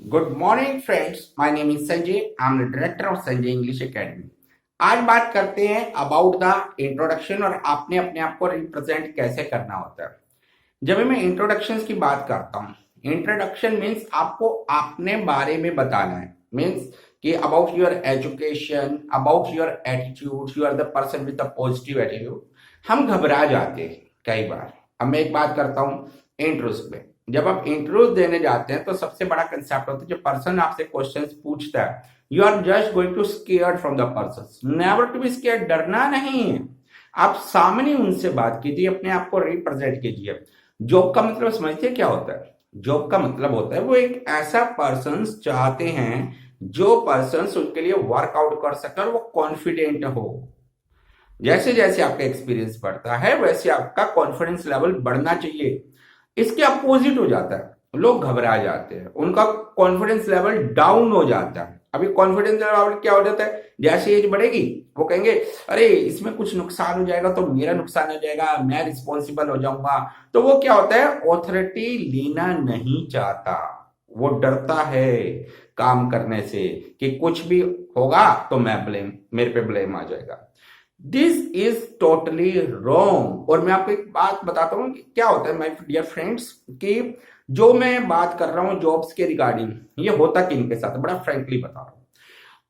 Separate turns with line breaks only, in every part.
Good morning friends, my name is Sanjay. I am the director of Sanjay English academy. आज बात करते हैं about the introduction और आपने अपने आप को रिप्रेजेंट कैसे करना होता है। जब मैं इंट्रोडक्शन की बात करता हूँ, इंट्रोडक्शन मीन्स आपको अपने बारे में बताना है। मीन्स कि about your education, about your attitude, you are the person with the positive attitude. हम घबरा जाते हैं कई बार। अब मैं एक बात करता हूँ इंट्रोस पे। जब आप इंट्रोस देने जाते हैं तो सबसे बड़ा कंसेप्ट होता है, जो पर्सन आपसे क्वेश्चंस पूछता है, you are just going to scared from the person. Never to be scared, डरना नहीं है। आप सामने उनसे बात कीजिए, अपने आप को रिप्रेजेंट कीजिए। जॉब का मतलब समझते क्या होता है? जॉब का मतलब होता है वो एक ऐसा पर्सन चाहते हैं जो पर्सन उनके लिए वर्कआउट कर सके और वो कॉन्फिडेंट हो। जैसे जैसे आपका एक्सपीरियंस बढ़ता है वैसे आपका कॉन्फिडेंस लेवल बढ़ना चाहिए। इसके अपोजिट हो जाता है, लोग घबरा जाते हैं, उनका कॉन्फिडेंस लेवल डाउन हो जाता है। अभी कॉन्फिडेंस लेवल क्या हो जाता है? जैसे एज बढ़ेगी वो कहेंगे अरे इसमें कुछ नुकसान हो जाएगा तो मेरा नुकसान हो जाएगा, मैं रिस्पॉन्सिबल हो जाऊंगा। तो वो क्या होता है, ऑथोरिटी लेना नहीं चाहता, वो डरता है काम करने से कि कुछ भी होगा तो मेरे पे ब्लेम आ जाएगा। This is totally wrong. और मैं आपको एक बात बताता हूँ कि क्या होता है माय डियर फ्रेंड्स, कि जो मैं बात कर रहा हूँ जॉब्स के रिगार्डिंग, ये होता किन के साथ है, बड़ा फ्रेंकली बता रहा हूँ।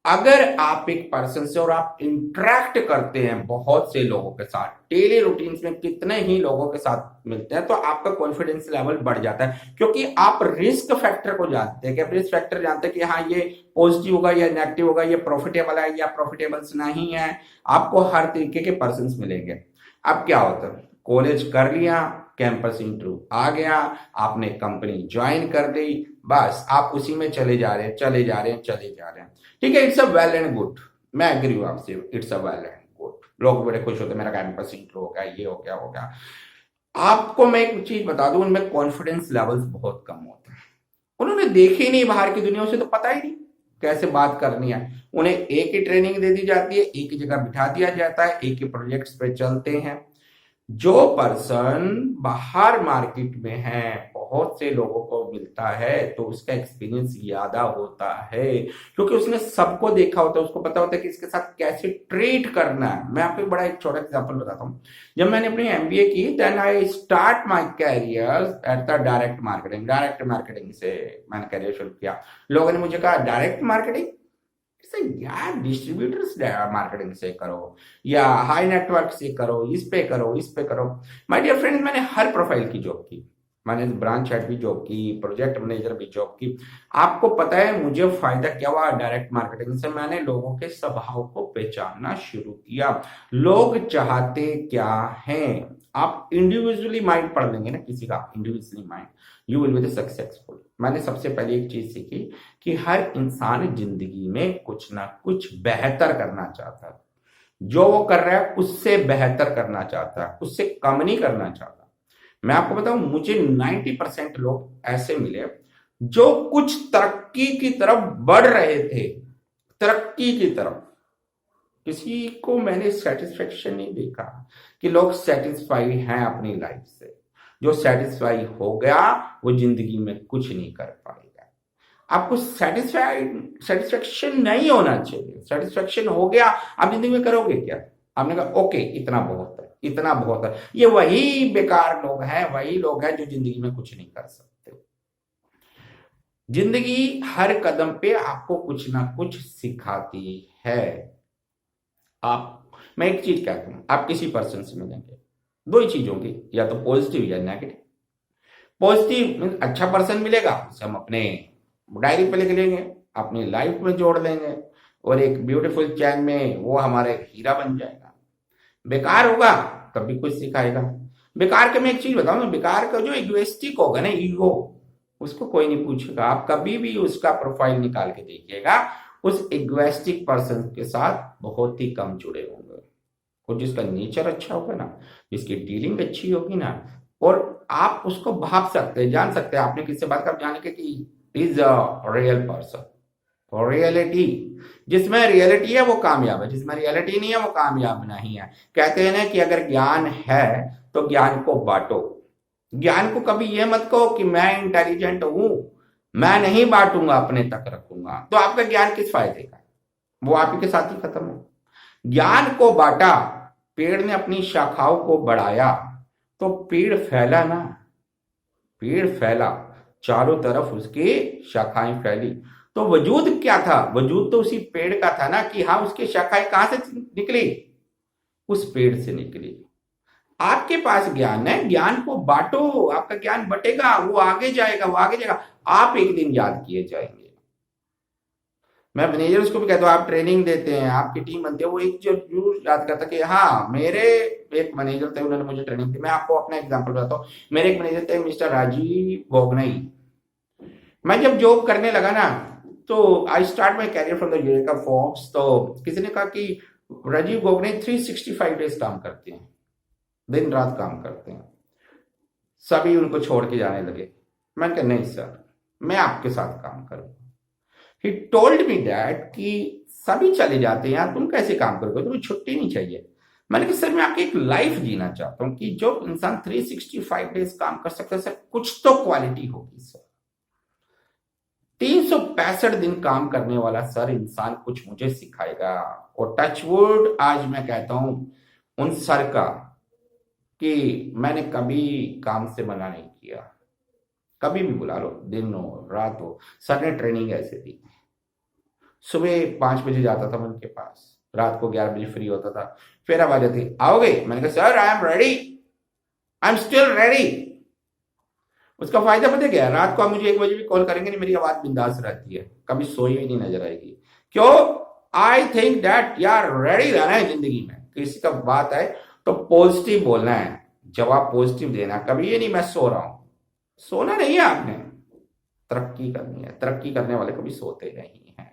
अगर आप एक पर्सन से और आप इंटरेक्ट करते हैं बहुत से लोगों के साथ, डेली रूटीन में कितने ही लोगों के साथ मिलते हैं, तो आपका कॉन्फिडेंस लेवल बढ़ जाता है, क्योंकि आप रिस्क फैक्टर को जानते हैं। कि रिस्क फैक्टर जानते हैं कि हाँ ये पॉजिटिव होगा या नेगेटिव होगा, ये प्रॉफिटेबल है या प्रॉफिटेबल नहीं है। आपको हर तरीके के पर्सन मिलेंगे। अब क्या होता है, कॉलेज कर लिया, कैंपस इंटरव्यू आ गया, आपने कंपनी ज्वाइन कर ली, बस आप उसी में चले जा रहे हैं, चले जा रहे हैं, चले जा रहे हैं। ठीक है, it's a well and good. मैं एग्री हूं आपसे, it's a well and good. लोग बड़े खुश होते हैं, मेरा कैंपस इंटरव्यू हो गया, ये हो गया, हो गया। आपको मैं एक चीज बता दूं, उनमें कॉन्फिडेंस लेवल्स बहुत कम होते हैं। उन्होंने देखी ही नहीं बाहर की दुनिया से, तो पता ही नहीं कैसे बात करनी है। उन्हें एक ही ट्रेनिंग दे दी जाती है, एक ही जगह बिठा दिया जाता है, एक ही प्रोजेक्ट्स पे चलते हैं। जो पर्सन बाहर मार्केट में है, बहुत से लोगों को मिलता है, तो उसका एक्सपीरियंस ज्यादा होता है, क्योंकि उसने सबको देखा होता है, उसको पता होता है कि इसके साथ कैसे ट्रीट करना है। मैं आपको बड़ा एक छोटा एग्जांपल बताता हूँ। जब मैंने अपनी एमबीए की, then I start my career at the direct marketing. Direct marketing से मैंने करियर शुरू किया। लोगों ने मुझे कहा डायरेक्ट मार्केटिंग से यार डिस्ट्रीब्यूटर्स मार्केटिंग से करो या हाई नेटवर्क से करो, इस पे करो, इस पे करो। माय डियर फ्रेंड्स, मैंने हर प्रोफाइल की जॉब की। मैंने ब्रांच हेड भी जॉब की, प्रोजेक्ट मैनेजर भी जॉब की। आपको पता है मुझे फायदा क्या हुआ डायरेक्ट मार्केटिंग से? मैंने लोगों के स्वभाव को पहचानना शुरू किया, लोग चाहते क्या हैं। आप इंडिविजुअली माइंड पढ़ लेंगे ना किसी का, individually mind, you will be successful. मैंने सबसे पहले एक चीज सीखी कि हर इंसान जिंदगी में कुछ ना कुछ बेहतर करना चाहता है। जो वो कर रहा है उससे बेहतर करना चाहता है, उससे कम नहीं करना चाहता। मैं आपको बताऊं, मुझे 90% लोग ऐसे मिले जो कुछ तरक्की की तरफ बढ़ रहे थे, तरक्की की तरफ। किसी को मैंने सेटिस्फेक्शन नहीं देखा कि लोग सेटिस्फाई हैं अपनी लाइफ से। जो सेटिस्फाई हो गया वो जिंदगी में कुछ नहीं कर पाएगा। आपको सेटिस्फेक्शन नहीं होना चाहिए। सेटिस्फेक्शन हो गया, आप जिंदगी में करोगे क्या? आपने कहा ओके इतना बहुत है, इतना बहुत है। ये वही बेकार लोग हैं, वही लोग हैं जो जिंदगी में कुछ नहीं कर सकते। जिंदगी हर कदम पे आपको कुछ ना कुछ सिखाती है। मैं एक चीज कहता हूं, आप किसी पर्सन से मिलेंगे, दो ही चीज होंगी, या तो पॉजिटिव या नेगेटिव। पॉजिटिव मीन अच्छा पर्सन मिलेगा, उसे हम अपने डायरी पे लिख लेंगे, अपनी लाइफ में जोड़ लेंगे, और एक ब्यूटीफुल चैन में वो हमारे हीरा बन जाएगा। बेकार होगा कभी कुछ सिखाएगा। बेकार के मैं एक चीज बताऊं ना, बेकार का जो इगोइस्टिक होगा ना, ईगो, उसको कोई नहीं पूछेगा। आप कभी भी उसका प्रोफाइल निकाल के देखिएगा, उस इगोइस्टिक पर्सन के साथ बहुत ही कम जुड़े होंगे। और जिसका नेचर अच्छा होगा ना, जिसकी डीलिंग अच्छी होगी ना, और आप उसको भाप सकते हैं, जान सकते हैं आपने किससे बात कर, जाने कि इज अ रियल पर्सन। और रियलिटी, जिसमें रियलिटी है वो कामयाब है, जिसमें रियलिटी नहीं है वो कामयाब नहीं है। कहते हैं ना कि अगर ज्ञान है तो ज्ञान को बांटो। ज्ञान को कभी ये मत कहो कि मैं इंटेलिजेंट हूं, मैं नहीं बांटूंगा, अपने तक रखूंगा, तो आपका ज्ञान किस फायदे का? वो आप ही के साथ ही खत्म हो। ज्ञान को बांटा, पेड़ ने अपनी शाखाओं को बढ़ाया, तो पेड़ फैला ना, पेड़ फैला, चारों तरफ उसकी शाखाएं फैली। तो वजूद क्या था? वजूद तो उसी पेड़ का था ना, कि हाँ उसकी शाखाएं कहां से निकली? उस पेड़ से निकली। आपके पास ज्ञान है, ज्ञान को बांटो, आपका ज्ञान बटेगा, वो आगे जाएगा, वो आगे जाएगा, आप एक दिन याद किए जाएंगे। मैं मैनेजर्स को भी कहता हूँ, आप ट्रेनिंग देते हैं, आपकी टीम बनती है, वो एक जो जरूर याद करता कि हाँ मेरे एक मैनेजर थे, उन्होंने मुझे ट्रेनिंग दी। मैं आपको अपना एग्जांपल बताता हूँ। मेरे एक मैनेजर थे, मिस्टर राजीव गोगनई। मैं जब जॉब करने लगा ना, तो I start my career from the Eureka Forbes. तो किसी ने कहा कि राजीव गोगनई 365 डेज काम करते हैं, दिन रात काम करते हैं। सभी उनको छोड़ के जाने लगे। मैंने कहा नहीं सर, मैं आपके साथ काम करूंगा। ही टोल्ड मी दैट कि सभी चले जाते हैं यार, तुम कैसे काम करोगे, तुम्हें छुट्टी नहीं चाहिए। मैंने कहा सर मैं आपकी एक लाइफ जीना चाहता हूं, कि जो इंसान 365 डेज काम कर सकता है सर, कुछ तो क्वालिटी होगी सर। 365 दिन काम करने वाला सर इंसान कुछ मुझे सिखाएगा। और टचवुड आज मैं कहता हूं उन सर का, कि मैंने कभी काम से मना नहीं किया। कभी भी बुला लो, दिन हो रात हो, सर ने ट्रेनिंग ऐसे दी। सुबह 5 बजे जाता था मैं उनके पास, रात को 11 बजे फ्री होता था। फिर आवाज आती, आओगे? मैंने कहा sir I am ready, I am still ready. उसका फायदा पता क्या है? रात को आप मुझे 1 बजे भी कॉल करेंगे नहीं, मेरी आवाज बिंदास रहती है, कभी सोई हुई नहीं नजर आएगी। क्यों? आई थिंक दैट यार रेडी रहना है जिंदगी में। किसी का बात है तो पॉजिटिव बोलना है, जवाब पॉजिटिव देना, कभी ये नहीं मैं सो रहा हूं। सोना नहीं है आपने, तरक्की करनी है। तरक्की करने वाले कभी सोते नहीं है।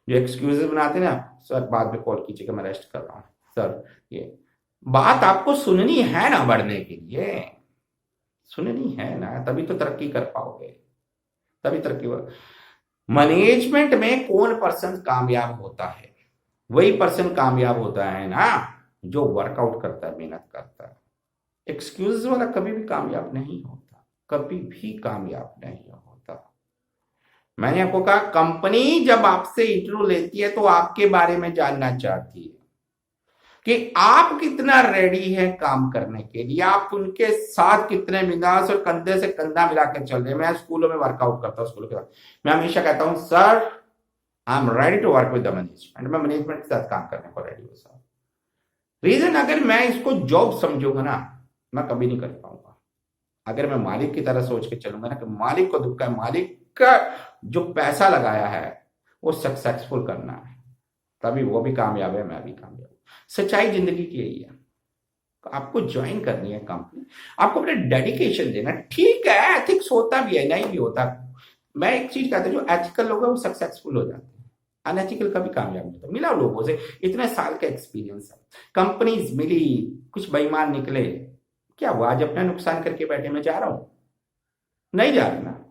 जो एक्सक्यूजेस बनाते ना, सर बाद में कॉल कीजिएगा मैं रेस्ट कर रहा हूं, सर ये बात आपको सुननी है ना, बढ़ने के लिए सुननी है ना, तभी तो तरक्की कर पाओगे, तभी तरक्की हो। मैनेजमेंट में कौन पर्सन कामयाब होता है? वही पर्सन कामयाब होता है ना जो वर्कआउट करता है, मेहनत करता है। एक्सक्यूज वाला कभी भी कामयाब नहीं होता, कभी भी कामयाब नहीं होता। मैंने आपको कहा कंपनी जब आपसे इंटरव्यू लेती है तो आपके बारे में जानना चाहती है, कि आप कितना रेडी है काम करने के लिए, आप उनके साथ कितने बिंदास और कंधे से कंधा मिलाकर चल रहे हैं। मैं स्कूलों में वर्कआउट करता हूँ, स्कूलों के साथ मैं हमेशा कहता हूं sir I am ready to work with the management, मैं मैनेजमेंट के साथ काम करने को रेडी हूं सर। रीजन, अगर मैं इसको जॉब समझूंगा ना, मैं कभी नहीं कर पाऊंगा। अगर मैं मालिक की तरह सोच के चलूंगा ना, कि मालिक को दुख है, मालिक का जो पैसा लगाया है वो सक्सेसफुल करना है, तभी वो भी कामयाब है, मैं भी कामयाब। सच्चाई जिंदगी की यही है। आपको ज्वाइन करनी है कंपनी, आपको अपना डेडिकेशन देना। ठीक है एथिक्स होता भी है, नहीं भी होता। मैं एक चीज कहता हूं, जो एथिकल लोग हैं वो सक्सेसफुल हो जाते हैं, अनएथिकल कभी कामयाब नहीं होता। मिला लोगों से, इतने साल का एक्सपीरियंस है, कंपनीज मिली, कुछ बेईमान निकले, क्या हुआ? आज अपना नुकसान करके बैठे, मैं जा रहा हूं? नहीं जा रहा ना।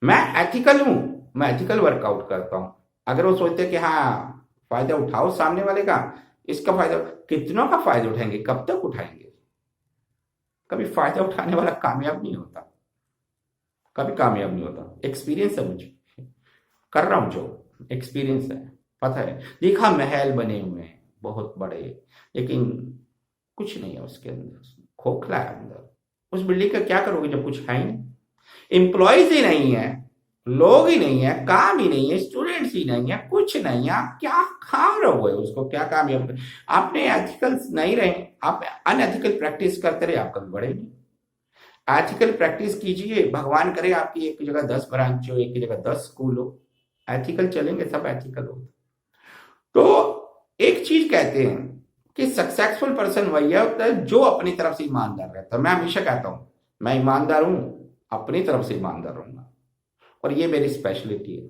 मैं एथिकल हूं, मैं एथिकल वर्कआउट करता हूं। अगर वो सोचते कि हाँ फायदा उठाओ सामने वाले का, इसका फायदा, कितनों का फायदा उठाएंगे, कब तक उठाएंगे? कभी फायदा उठाने वाला कामयाब नहीं होता, कभी कामयाब नहीं होता। एक्सपीरियंस है मुझे, कर रहा हूं जो एक्सपीरियंस है, पता है। देखा महल बने हुए हैं बहुत बड़े, लेकिन कुछ नहीं है उसके अंदर, खोखला है अंदर। उस बिल्डिंग का क्या करोगे जब कुछ है ही नहीं? एम्प्लॉयज ही नहीं है, लोग ही नहीं है, काम ही नहीं है, स्टूडेंट्स ही नहीं है, कुछ नहीं है, आप क्या खा रहोगे उसको? क्या कामयाब? आपने एथिकल नहीं रहे, आप अनएथिकल प्रैक्टिस करते रहे, आप कभी बढ़े नहीं। एथिकल प्रैक्टिस कीजिए, भगवान करे आपकी एक जगह 10 ब्रांच हो, एक की जगह 10 स्कूल हो, एथिकल चलेंगे, सब एथिकल हो। तो एक चीज कहते हैं कि सक्सेसफुल पर्सन वही होता है जो अपनी तरफ से ईमानदार रहता है। मैं हमेशा कहता हूं मैं ईमानदार हूं, अपनी तरफ से ईमानदार रहूंगा, और ये मेरी स्पेशलिटी है।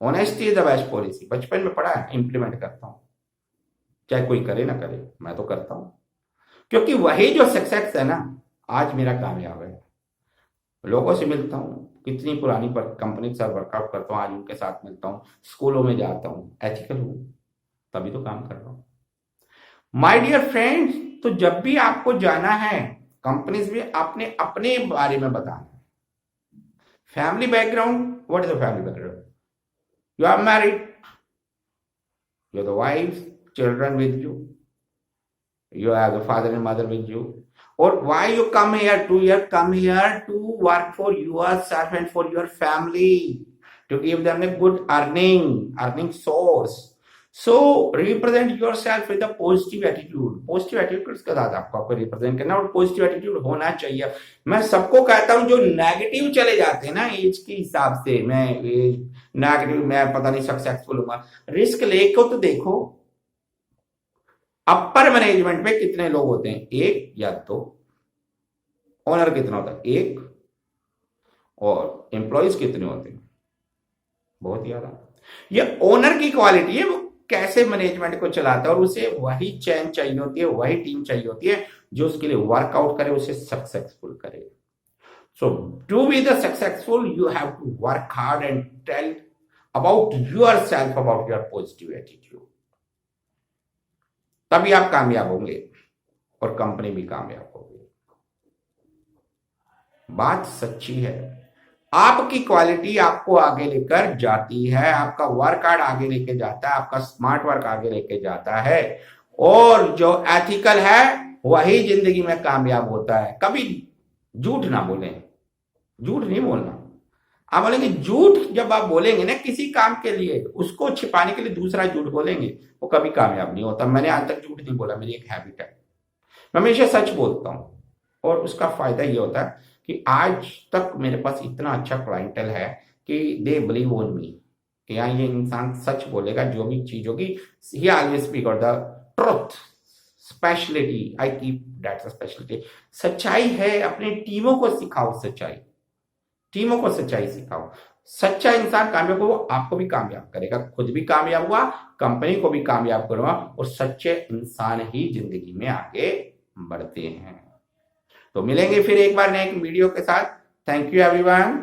Honesty is the best policy, बचपन में पढ़ा है, इंप्लीमेंट करता हूं, चाहे कोई करे ना करे, मैं तो करता हूं। क्योंकि वही जो सक्सेस है ना, आज मेरा कामयाब है। लोगों से मिलता हूं, कितनी पुरानी कंपनी के साथ वर्कआउट करता हूं, आज उनके साथ मिलता हूं, स्कूलों में जाता हूं, एथिकल हूं, तभी तो काम कर रहा हूं। माय डियर फ्रेंड्स, तो जब भी आपको जाना है कंपनीज में, आपने अपने बारे में बताना है, Family background, what is the family background? You are married, you have the wives, children with you, you have the father and mother with you. Or why you come here? You come here to work for yourself and for your family, to give them a good earning source. So represent yourself with a positive attitude. Positive attitude के साथ आपको represent करना और positive attitude होना चाहिए. मैं सबको कहता हूं जो नेगेटिव चले जाते हैं ना एज के हिसाब से, मैं नेगेटिव, मैं पता नहीं सक्सेसफुल हूंगा, रिस्क लेके तो देखो. अपर मैनेजमेंट में कितने लोग होते हैं? एक या दो. ओनर कितना होता है? एक. और एम्प्लॉइज कितने होते हैं? बहुत ज्यादा. ये ओनर की क्वालिटी है, वो कैसे मैनेजमेंट को चलाता है, और उसे वही चैन चाहिए होती है, वही टीम चाहिए होती है जो उसके लिए वर्कआउट करे, उसे सक्सेसफुल करे. So to be the successful you have to work hard and tell about yourself, about your positive attitude. तभी आप कामयाब होंगे और कंपनी भी कामयाब होगी. बात सच्ची है. आपकी क्वालिटी आपको आगे लेकर जाती है, आपका वर्क हार्ड आगे लेके जाता है, आपका स्मार्ट वर्क आगे लेके जाता है, और जो एथिकल है वही जिंदगी में कामयाब होता है. कभी झूठ ना बोलें. झूठ नहीं बोलना. आप बोलेंगे झूठ, जब आप बोलेंगे ना किसी काम के लिए, उसको छिपाने के लिए दूसरा झूठ बोलेंगे, वो कभी कामयाब नहीं होता. मैंने आज तक झूठ नहीं बोला, मेरी एक हैबिट है. मैं हमेशा सच बोलता हूं, और उसका फायदा ये होता है कि आज तक मेरे पास इतना अच्छा क्लाइंटल है कि दे बिलीव ऑन मी कि हाँ ये इंसान सच बोलेगा. जो भी चीज होगी, ही always speak out the truth. Speciality, I keep that's a speciality. सच्चाई है. अपनी टीमों को सिखाओ सच्चाई. टीमों को सच्चाई सिखाओ. सच्चा इंसान कामयाब हो, वो आपको भी कामयाब करेगा. खुद भी कामयाब हुआ, कंपनी को भी कामयाब करूंगा, और सच्चे इंसान ही जिंदगी में आगे बढ़ते हैं. तो मिलेंगे फिर एक बार नए वीडियो के साथ. Thank you everyone.